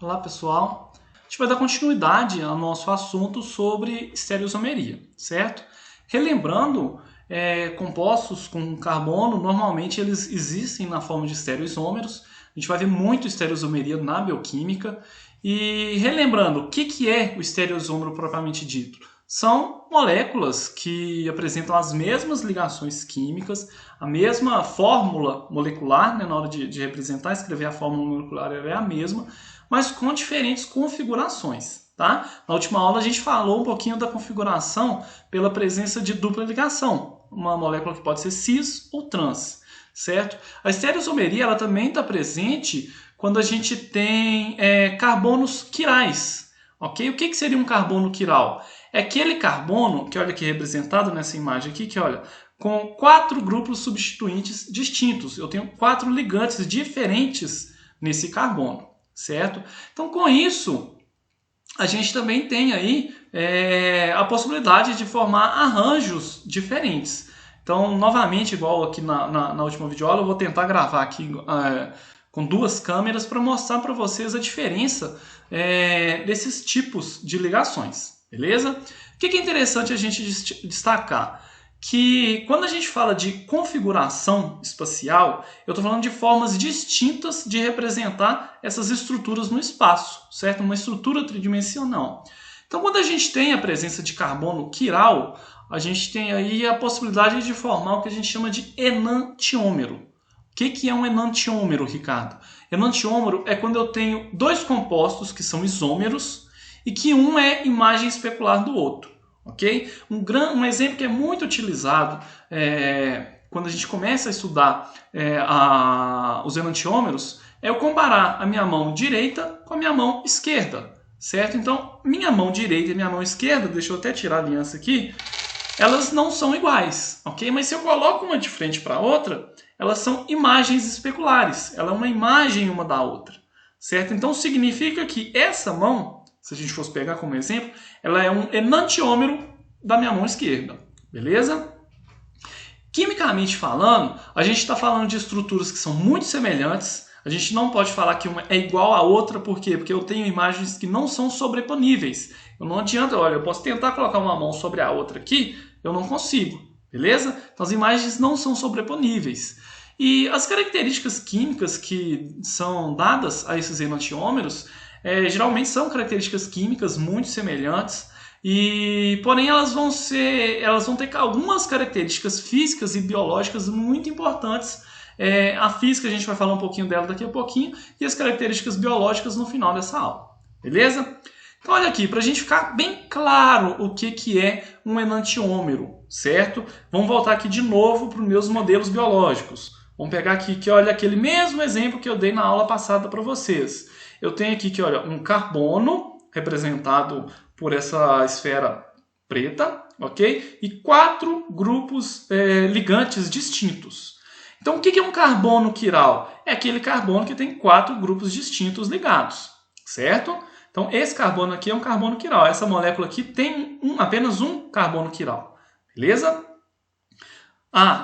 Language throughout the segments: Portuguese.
Olá pessoal, a gente vai dar continuidade ao nosso assunto sobre estereoisomeria, certo? Relembrando, compostos com carbono, normalmente eles existem na forma de estereoisômeros, a gente vai ver muito estereoisomeria na bioquímica, e relembrando, o que é o estereoisômero propriamente dito? São moléculas que apresentam as mesmas ligações químicas, a mesma fórmula molecular, né, na hora de representar, escrever a fórmula molecular é a mesma, mas com diferentes configurações. Tá? Na última aula a gente falou um pouquinho da configuração pela presença de dupla ligação, uma molécula que pode ser cis ou trans, certo? A estereoisomeria ela também está presente quando a gente tem carbonos quirais, ok? O que seria um carbono quiral? É aquele carbono que olha aqui representado nessa imagem aqui, que olha, com 4 grupos substituintes distintos. Eu tenho 4 ligantes diferentes nesse carbono, certo? Então, com isso, a gente também tem aí a possibilidade de formar arranjos diferentes. Então, novamente, igual aqui na última videoaula, eu vou tentar gravar aqui com 2 câmeras para mostrar para vocês a diferença desses tipos de ligações, beleza? O que é interessante a gente destacar? Que quando a gente fala de configuração espacial, eu estou falando de formas distintas de representar essas estruturas no espaço, certo? Uma estrutura tridimensional. Então, quando a gente tem a presença de carbono quiral, a gente tem aí a possibilidade de formar o que a gente chama de enantiômero. O que é um enantiômero, Ricardo? Enantiômero é quando eu tenho 2 compostos que são isômeros e que um é imagem especular do outro. Okay? Um exemplo que é muito utilizado quando a gente começa a estudar os enantiômeros é eu comparar a minha mão direita com a minha mão esquerda, certo? Então, minha mão direita e minha mão esquerda, deixa eu até tirar a aliança aqui, elas não são iguais, ok? Mas se eu coloco uma de frente para a outra, elas são imagens especulares, ela é uma imagem uma da outra, certo? Então, significa que essa mão, se a gente fosse pegar como exemplo, ela é um enantiômero da minha mão esquerda, beleza? Quimicamente falando, a gente está falando de estruturas que são muito semelhantes, a gente não pode falar que uma é igual à outra, por quê? Porque eu tenho imagens que não são sobreponíveis. Eu não adianta, olha, eu posso tentar colocar uma mão sobre a outra aqui, eu não consigo, beleza? Então as imagens não são sobreponíveis. E as características químicas que são dadas a esses enantiômeros geralmente são características químicas muito semelhantes, porém elas vão ter algumas características físicas e biológicas muito importantes. A física a gente vai falar um pouquinho dela daqui a pouquinho e as características biológicas no final dessa aula, beleza? Então olha aqui, para a gente ficar bem claro o que é um enantiômero, certo? Vamos voltar aqui de novo para os meus modelos biológicos. Vamos pegar aqui que olha aquele mesmo exemplo que eu dei na aula passada para vocês. Eu tenho aqui que olha um carbono representado por essa esfera preta, ok? E 4 grupos ligantes distintos. Então, o que é um carbono quiral? É aquele carbono que tem 4 grupos distintos ligados, certo? Então, esse carbono aqui é um carbono quiral. Essa molécula aqui tem apenas um carbono quiral, beleza?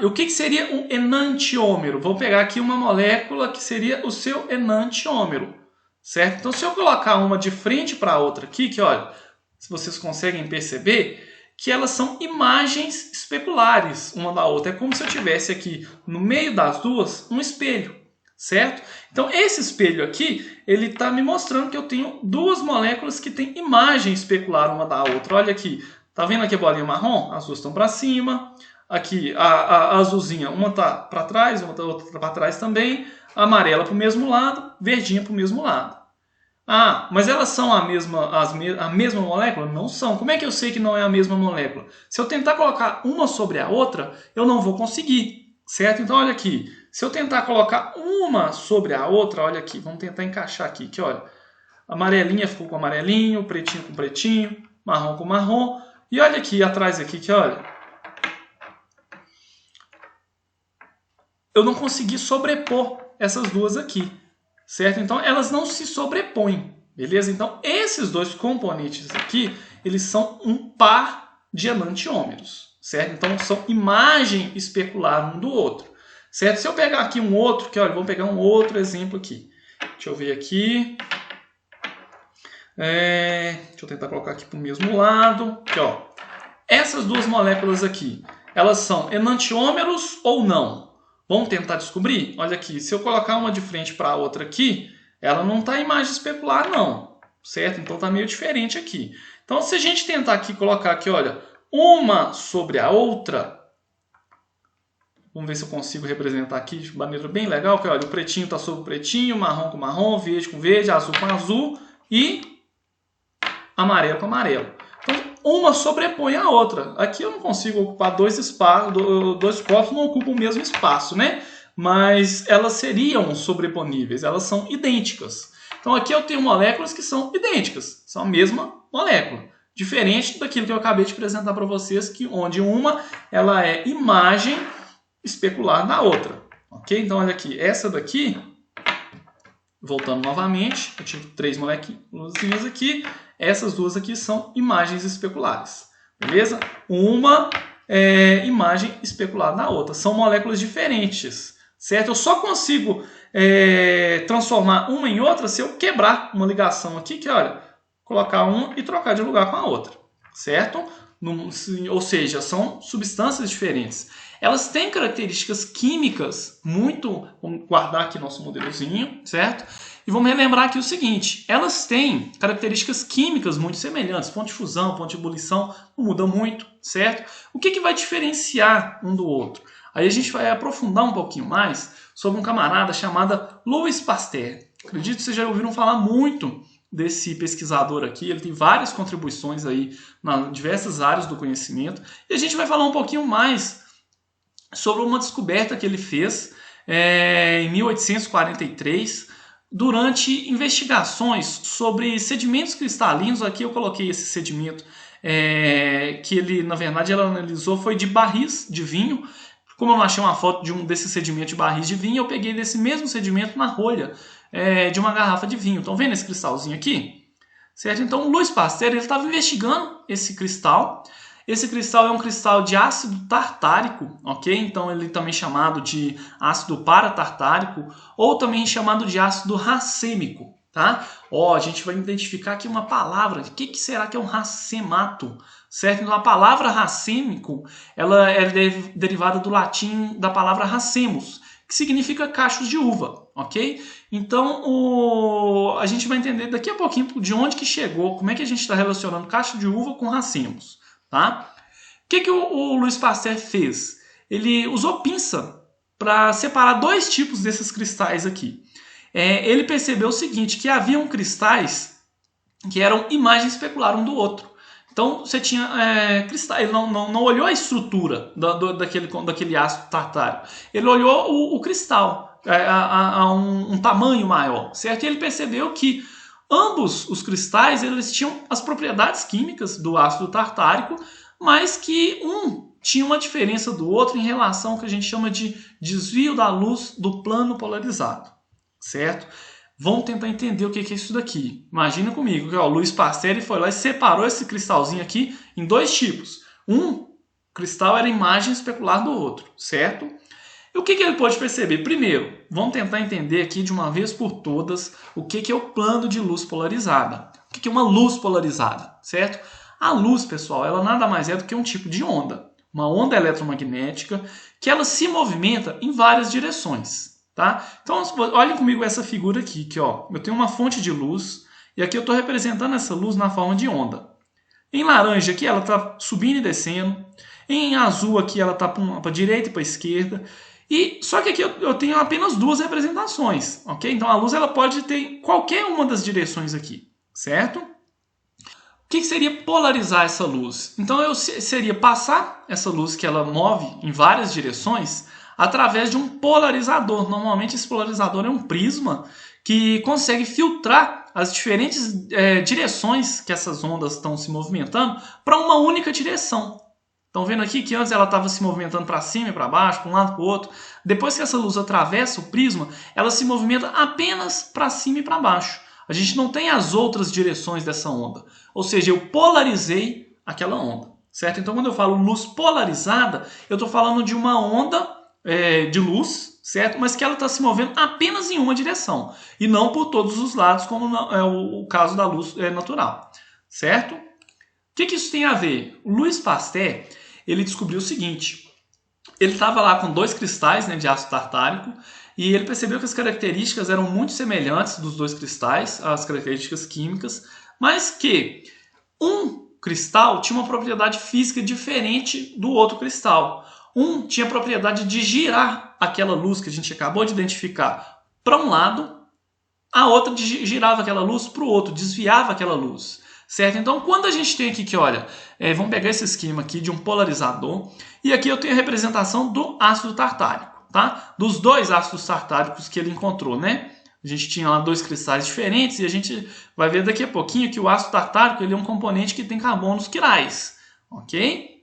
E o que seria um enantiômero? Vou pegar aqui uma molécula que seria o seu enantiômero, certo? Então, se eu colocar uma de frente para a outra aqui, que olha, se vocês conseguem perceber, que elas são imagens especulares uma da outra. É como se eu tivesse aqui, no meio das duas, um espelho, certo? Então, esse espelho aqui, ele está me mostrando que eu tenho 2 moléculas que têm imagem especular uma da outra. Olha aqui, tá vendo aqui a bolinha marrom? As duas estão para cima. Aqui, a azulzinha, uma está para trás, outra está para trás também. A amarela para o mesmo lado, verdinha para o mesmo lado. Mas elas são a mesma molécula? Não são. Como é que eu sei que não é a mesma molécula? Se eu tentar colocar uma sobre a outra, eu não vou conseguir, certo? Então, olha aqui. Se eu tentar colocar uma sobre a outra, olha aqui, vamos tentar encaixar aqui, que olha, amarelinha ficou com amarelinho, pretinho com pretinho, marrom com marrom, e olha aqui atrás aqui, que olha, eu não consegui sobrepor essas duas aqui, certo? Então, elas não se sobrepõem, beleza? Então, esses 2 componentes aqui, eles são um par de enantiômeros, certo? Então, são imagem especular um do outro, certo? Se eu pegar aqui um outro, que olha, vamos pegar um outro exemplo aqui. Deixa eu ver aqui. Deixa eu tentar colocar aqui para o mesmo lado. Aqui, ó. Essas duas moléculas aqui, elas são enantiômeros ou não? Vamos tentar descobrir? Olha aqui, se eu colocar uma de frente para a outra aqui, ela não está em imagem especular não, certo? Então está meio diferente aqui. Então se a gente tentar aqui colocar aqui, olha, uma sobre a outra, vamos ver se eu consigo representar aqui de maneira bem legal, que olha, o pretinho está sobre o pretinho, marrom com marrom, verde com verde, azul com azul e amarelo com amarelo. Então, uma sobrepõe a outra. Aqui eu não consigo ocupar dois espaços, dois corpos não ocupam o mesmo espaço, né? Mas elas seriam sobreponíveis, elas são idênticas. Então aqui eu tenho moléculas que são idênticas, são a mesma molécula. Diferente daquilo que eu acabei de apresentar para vocês, onde uma ela é imagem especular da outra. Ok? Então olha aqui, essa daqui, voltando novamente, eu tive 3 moléculas aqui. Essas duas aqui são imagens especulares, beleza? Uma é imagem especular da outra. São moléculas diferentes, certo? Eu só consigo transformar uma em outra se eu quebrar uma ligação aqui, que olha, colocar uma e trocar de lugar com a outra, certo? Ou seja, são substâncias diferentes. Elas têm características químicas muito... Vamos guardar aqui nosso modelozinho, certo? E vamos relembrar aqui o seguinte, elas têm características químicas muito semelhantes, ponto de fusão, ponto de ebulição, não muda muito, certo? O que vai diferenciar um do outro? Aí a gente vai aprofundar um pouquinho mais sobre um camarada chamado Louis Pasteur. Acredito que vocês já ouviram falar muito desse pesquisador aqui, ele tem várias contribuições aí nas diversas áreas do conhecimento, e a gente vai falar um pouquinho mais sobre uma descoberta que ele fez em 1843, durante investigações sobre sedimentos cristalinos. Aqui eu coloquei esse sedimento que ele, na verdade, ela analisou foi de barris de vinho. Como eu não achei uma foto desse sedimento de barris de vinho, eu peguei desse mesmo sedimento na rolha de uma garrafa de vinho. Estão vendo esse cristalzinho aqui? Certo? Então, o Louis Pasteur estava investigando esse cristal. Esse cristal é um cristal de ácido tartárico, ok? Então ele também é chamado de ácido paratartárico ou também chamado de ácido racêmico, tá? A gente vai identificar aqui uma palavra. O que será que é um racemato? Certo? Então a palavra racêmico, ela é derivada do latim da palavra racemus, que significa cachos de uva, ok? Então a gente vai entender daqui a pouquinho de onde que chegou, como é que a gente está relacionando cacho de uva com racemos. Tá? O que o Louis Pasteur fez? Ele usou pinça para separar 2 tipos desses cristais aqui. Ele percebeu o seguinte, que haviam cristais que eram imagem especular um do outro. Então você tinha cristais, ele não olhou a estrutura daquele ácido tartário, ele olhou o cristal a um tamanho maior, certo? E ele percebeu que ambos os cristais eles tinham as propriedades químicas do ácido tartárico, mas que um tinha uma diferença do outro em relação ao que a gente chama de desvio da luz do plano polarizado, certo? Vamos tentar entender o que é isso daqui. Imagina comigo que o Louis Pasteur foi lá e separou esse cristalzinho aqui em 2 tipos. Um cristal era imagem especular do outro, certo? E o que ele pôde perceber? Primeiro, vamos tentar entender aqui de uma vez por todas o que é o plano de luz polarizada. O que é uma luz polarizada, certo? A luz, pessoal, ela nada mais é do que um tipo de onda. Uma onda eletromagnética que ela se movimenta em várias direções, tá? Então, olhem comigo essa figura aqui, que ó, eu tenho uma fonte de luz e aqui eu estou representando essa luz na forma de onda. Em laranja aqui ela está subindo e descendo. Em azul aqui ela está para a direita e para a esquerda. Só que aqui eu tenho apenas 2 representações, ok? Então a luz ela pode ter qualquer uma das direções aqui, certo? O que seria polarizar essa luz? Então seria passar essa luz que ela move em várias direções através de um polarizador. Normalmente esse polarizador é um prisma que consegue filtrar as diferentes direções que essas ondas estão se movimentando para uma única direção. Estão vendo aqui que antes ela estava se movimentando para cima e para baixo, para um lado e para o outro. Depois que essa luz atravessa o prisma, ela se movimenta apenas para cima e para baixo. A gente não tem as outras direções dessa onda. Ou seja, eu polarizei aquela onda, certo? Então, quando eu falo luz polarizada, eu estou falando de uma onda de luz, certo? Mas que ela está se movendo apenas em uma direção e não por todos os lados, como é o caso da luz natural, certo? O que isso tem a ver? O Louis Pasteur, ele descobriu o seguinte: ele estava lá com 2 cristais, né, de ácido tartárico, e ele percebeu que as características eram muito semelhantes dos 2 cristais, as características químicas, mas que um cristal tinha uma propriedade física diferente do outro cristal. Um tinha a propriedade de girar aquela luz que a gente acabou de identificar para um lado, a outra girava aquela luz para o outro, desviava aquela luz, certo? Então, quando a gente tem aqui que, olha, vamos pegar esse esquema aqui de um polarizador, e aqui eu tenho a representação do ácido tartárico, tá? Dos 2 ácidos tartáricos que ele encontrou, né? A gente tinha lá 2 cristais diferentes e a gente vai ver daqui a pouquinho que o ácido tartárico ele é um componente que tem carbonos quirais, ok?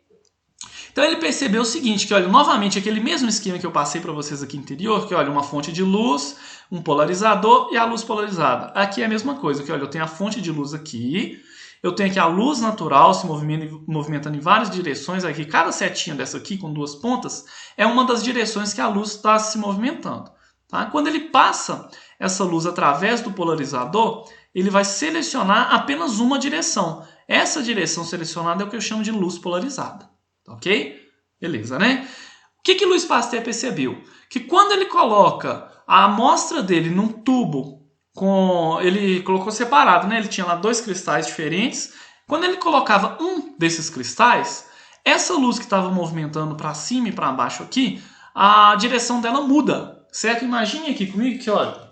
Então ele percebeu o seguinte, que olha, novamente aquele mesmo esquema que eu passei para vocês aqui anterior, que olha, uma fonte de luz, um polarizador e a luz polarizada. Aqui é a mesma coisa, que olha, eu tenho a fonte de luz aqui, eu tenho aqui a luz natural se movimentando em várias direções, aqui cada setinha dessa aqui com 2 pontas é uma das direções que a luz está se movimentando. Tá? Quando ele passa essa luz através do polarizador, ele vai selecionar apenas uma direção. Essa direção selecionada é o que eu chamo de luz polarizada. Ok? Beleza, né? O que Louis Pasteur percebeu? Que quando ele coloca a amostra dele num tubo, ele colocou separado, né? Ele tinha lá 2 cristais diferentes. Quando ele colocava um desses cristais, essa luz que estava movimentando para cima e para baixo aqui, a direção dela muda, certo? Imagine aqui comigo que, olha,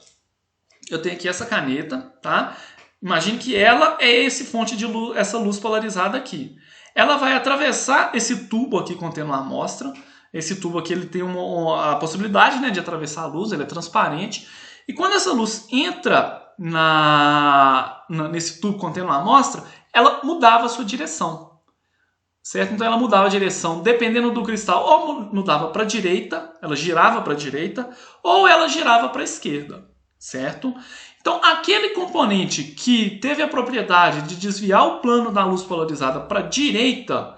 eu tenho aqui essa caneta, tá? Imagine que ela é fonte de luz, essa luz polarizada aqui. Ela vai atravessar esse tubo aqui contendo a amostra. Esse tubo aqui ele tem a possibilidade, né, de atravessar a luz, ele é transparente. E quando essa luz entra nesse tubo contendo a amostra, ela mudava a sua direção. Certo? Então ela mudava a direção dependendo do cristal, ou mudava para a direita, ela girava para a direita, ou ela girava para a esquerda. Certo? Então, aquele componente que teve a propriedade de desviar o plano da luz polarizada para a direita,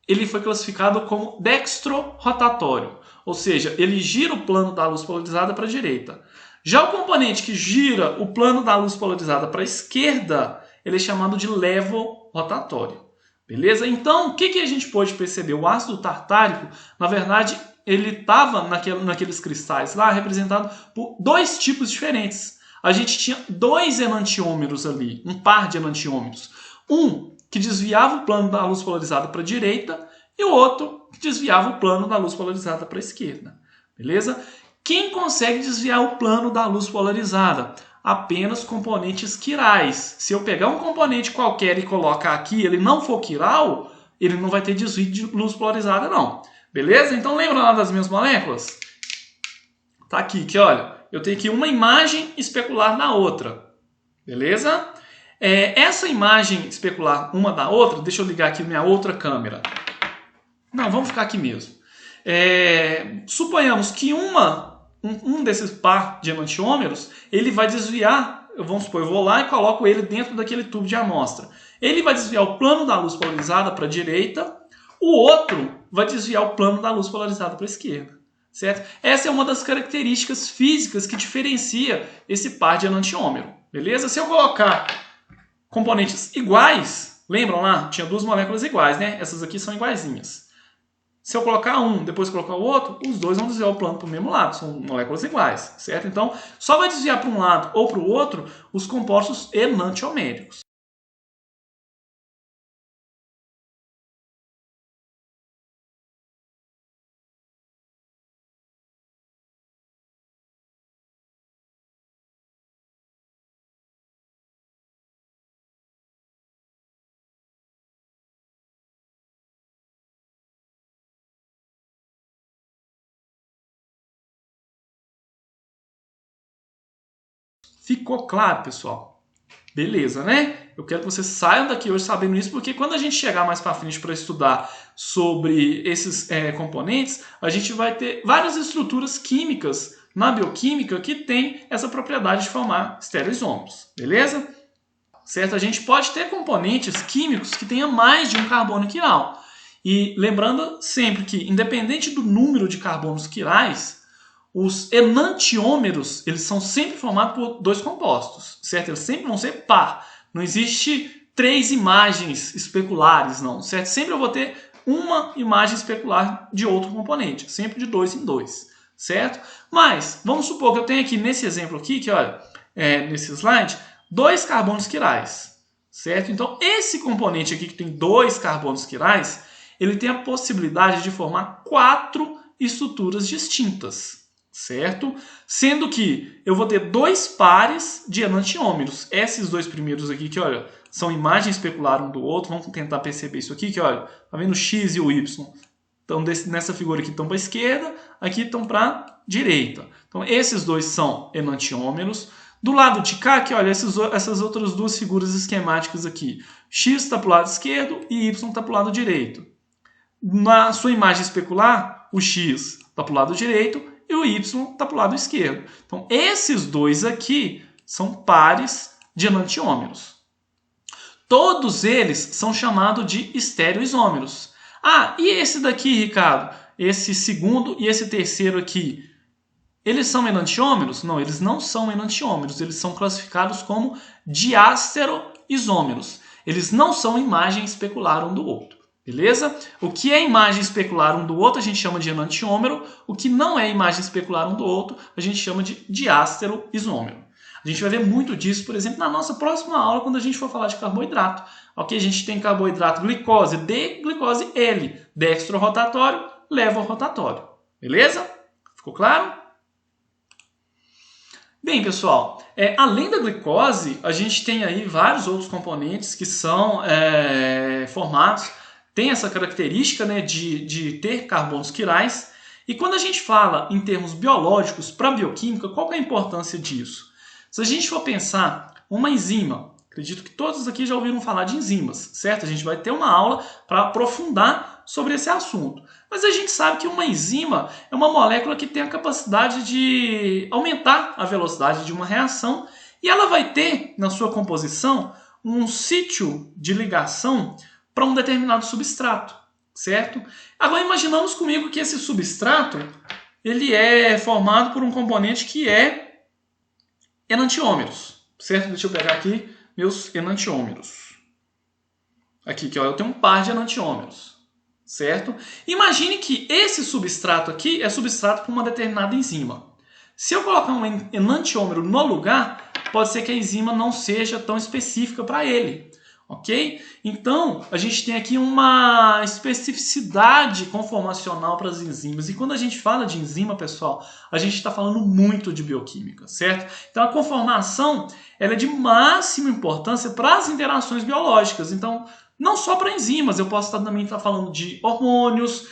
ele foi classificado como dextrorotatório, ou seja, ele gira o plano da luz polarizada para a direita. Já o componente que gira o plano da luz polarizada para a esquerda, ele é chamado de levorotatório. Beleza? Então, o que a gente pode perceber? O ácido tartárico, na verdade, ele estava naqueles cristais lá representado por 2 tipos diferentes. A gente tinha 2 enantiômeros ali, um par de enantiômeros. Um que desviava o plano da luz polarizada para a direita e o outro que desviava o plano da luz polarizada para a esquerda. Beleza? Quem consegue desviar o plano da luz polarizada? Apenas componentes quirais. Se eu pegar um componente qualquer e colocar aqui, ele não for quiral, ele não vai ter desvio de luz polarizada, não. Beleza? Então lembra lá das minhas moléculas? Tá aqui, que olha, eu tenho aqui uma imagem especular na outra. Beleza? Essa imagem especular uma da outra, deixa eu ligar aqui minha outra câmera. Não, vamos ficar aqui mesmo. Suponhamos que um desses par de enantiômeros, ele vai desviar, vamos supor, eu vou lá e coloco ele dentro daquele tubo de amostra. Ele vai desviar o plano da luz polarizada para a direita, o outro vai desviar o plano da luz polarizada para a esquerda. Certo? Essa é uma das características físicas que diferencia esse par de enantiômero. Beleza? Se eu colocar componentes iguais, lembram lá? Tinha 2 moléculas iguais, né? Essas aqui são iguaizinhas. Se eu colocar um, depois colocar o outro, os 2 vão desviar o plano para o mesmo lado, são moléculas iguais, certo? Então, só vai desviar para um lado ou para o outro os compostos enantioméricos. Ficou claro, pessoal? Beleza, né? Eu quero que vocês saiam daqui hoje sabendo isso, porque quando a gente chegar mais para frente para estudar sobre esses componentes, a gente vai ter várias estruturas químicas na bioquímica que tem essa propriedade de formar estereoisômeros, beleza? Certo? A gente pode ter componentes químicos que tenham mais de um carbono quiral. E lembrando sempre que, independente do número de carbonos quirais, os enantiômeros, eles são sempre formados por dois compostos, certo? Eles sempre vão ser par. Não existe 3 imagens especulares, não, certo? Sempre eu vou ter uma imagem especular de outro componente, sempre de 2 em 2, certo? Mas, vamos supor que eu tenho aqui, nesse exemplo aqui, que olha, nesse slide, 2 carbonos quirais, certo? Então, esse componente aqui que tem 2 carbonos quirais, ele tem a possibilidade de formar 4 estruturas distintas, certo? Sendo que eu vou ter 2 pares de enantiômeros. Esses 2 primeiros aqui, que olha, são imagens especular um do outro. Vamos tentar perceber isso aqui, que olha, tá vendo o X e o Y? Então, nessa figura aqui estão para a esquerda, aqui estão para a direita. Então, esses 2 são enantiômeros. Do lado de cá, que olha, essas outras 2 figuras esquemáticas aqui. X está para o lado esquerdo e Y está para o lado direito. Na sua imagem especular, o X está para o lado direito e o Y está para o lado esquerdo. Então, esses 2 aqui são pares de enantiômeros. Todos eles são chamados de estereoisômeros. Ah, e esse daqui, Ricardo? Esse segundo e esse terceiro aqui, eles são enantiômeros? Não, eles não são enantiômeros. Eles são classificados como diastereoisômeros. Eles não são imagem especular um do outro. Beleza? O que é imagem especular um do outro a gente chama de enantiômero. O que não é imagem especular um do outro a gente chama de diastereoisômero. A gente vai ver muito disso, por exemplo, na nossa próxima aula, quando a gente for falar de carboidrato. Ok? A gente tem carboidrato glicose D, glicose L. Dextrorotatório, levorotatório. Beleza? Ficou claro? Bem, pessoal, além da glicose, a gente tem aí vários outros componentes que são formados, tem essa característica, né, de ter carbonos quirais. E quando a gente fala em termos biológicos para a bioquímica, qual que é a importância disso? Se a gente for pensar uma enzima, acredito que todos aqui já ouviram falar de enzimas, certo? A gente vai ter uma aula para aprofundar sobre esse assunto. Mas a gente sabe que uma enzima é uma molécula que tem a capacidade de aumentar a velocidade de uma reação e ela vai ter na sua composição um sítio de ligação para um determinado substrato, certo? Agora imaginamos comigo que esse substrato ele é formado por um componente que é enantiômeros, certo? Deixa eu pegar aqui meus enantiômeros. Aqui, que ó, eu tenho um par de enantiômeros, certo? Imagine que esse substrato aqui é substrato para uma determinada enzima. Se eu colocar um enantiômero no lugar, pode ser que a enzima não seja tão específica para ele, ok? Então, a gente tem aqui uma especificidade conformacional para as enzimas. E quando a gente fala de enzima, pessoal, a gente está falando muito de bioquímica, certo? Então, a conformação ela é de máxima importância para as interações biológicas. Então, não só para enzimas, eu posso também estar falando de hormônios,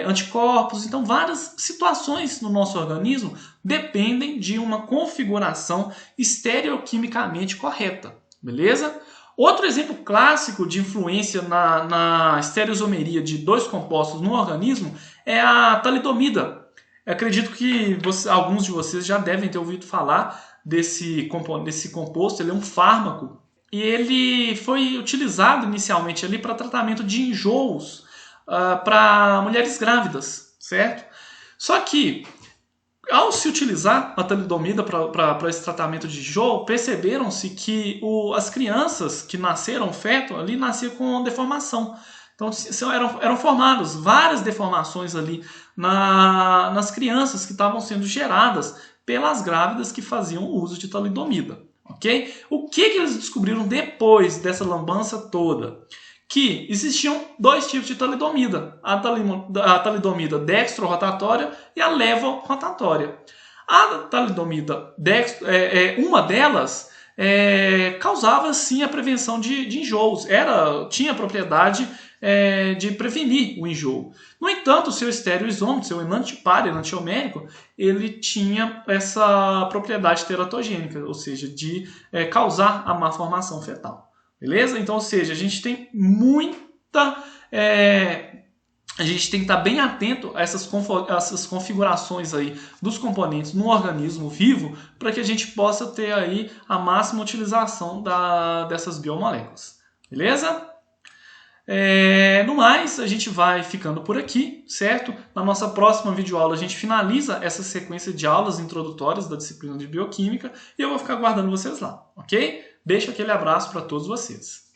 anticorpos. Então, várias situações no nosso organismo dependem de uma configuração estereoquimicamente correta, beleza? Outro exemplo clássico de influência na estereoisomeria de 2 compostos no organismo é a talidomida. Eu acredito que alguns de vocês já devem ter ouvido falar desse composto. Ele é um fármaco e ele foi utilizado inicialmente ali para tratamento de enjoos para mulheres grávidas, certo? Só que ao se utilizar a talidomida para esse tratamento de enjoo, perceberam-se que as crianças que nasceram feto ali nasciam com deformação. Então eram formadas várias deformações ali nas crianças que estavam sendo geradas pelas grávidas que faziam uso de talidomida. Okay? O que eles descobriram depois dessa lambança toda? Que existiam 2 tipos de talidomida, a talidomida dextrorotatória e a levorotatória. A talidomida uma delas causava sim a prevenção de enjoos, tinha a propriedade de prevenir o enjoo. No entanto, o seu estereoisômero, seu par enantiomérico, ele tinha essa propriedade teratogênica, ou seja, de causar a malformação fetal. Beleza? Então, ou seja, a gente tem a gente tem que estar bem atento a essas configurações aí dos componentes no organismo vivo para que a gente possa ter aí a máxima utilização dessas biomoléculas. Beleza? No mais, a gente vai ficando por aqui, certo? Na nossa próxima videoaula a gente finaliza essa sequência de aulas introdutórias da disciplina de Bioquímica e eu vou ficar aguardando vocês lá, ok? Deixo aquele abraço para todos vocês.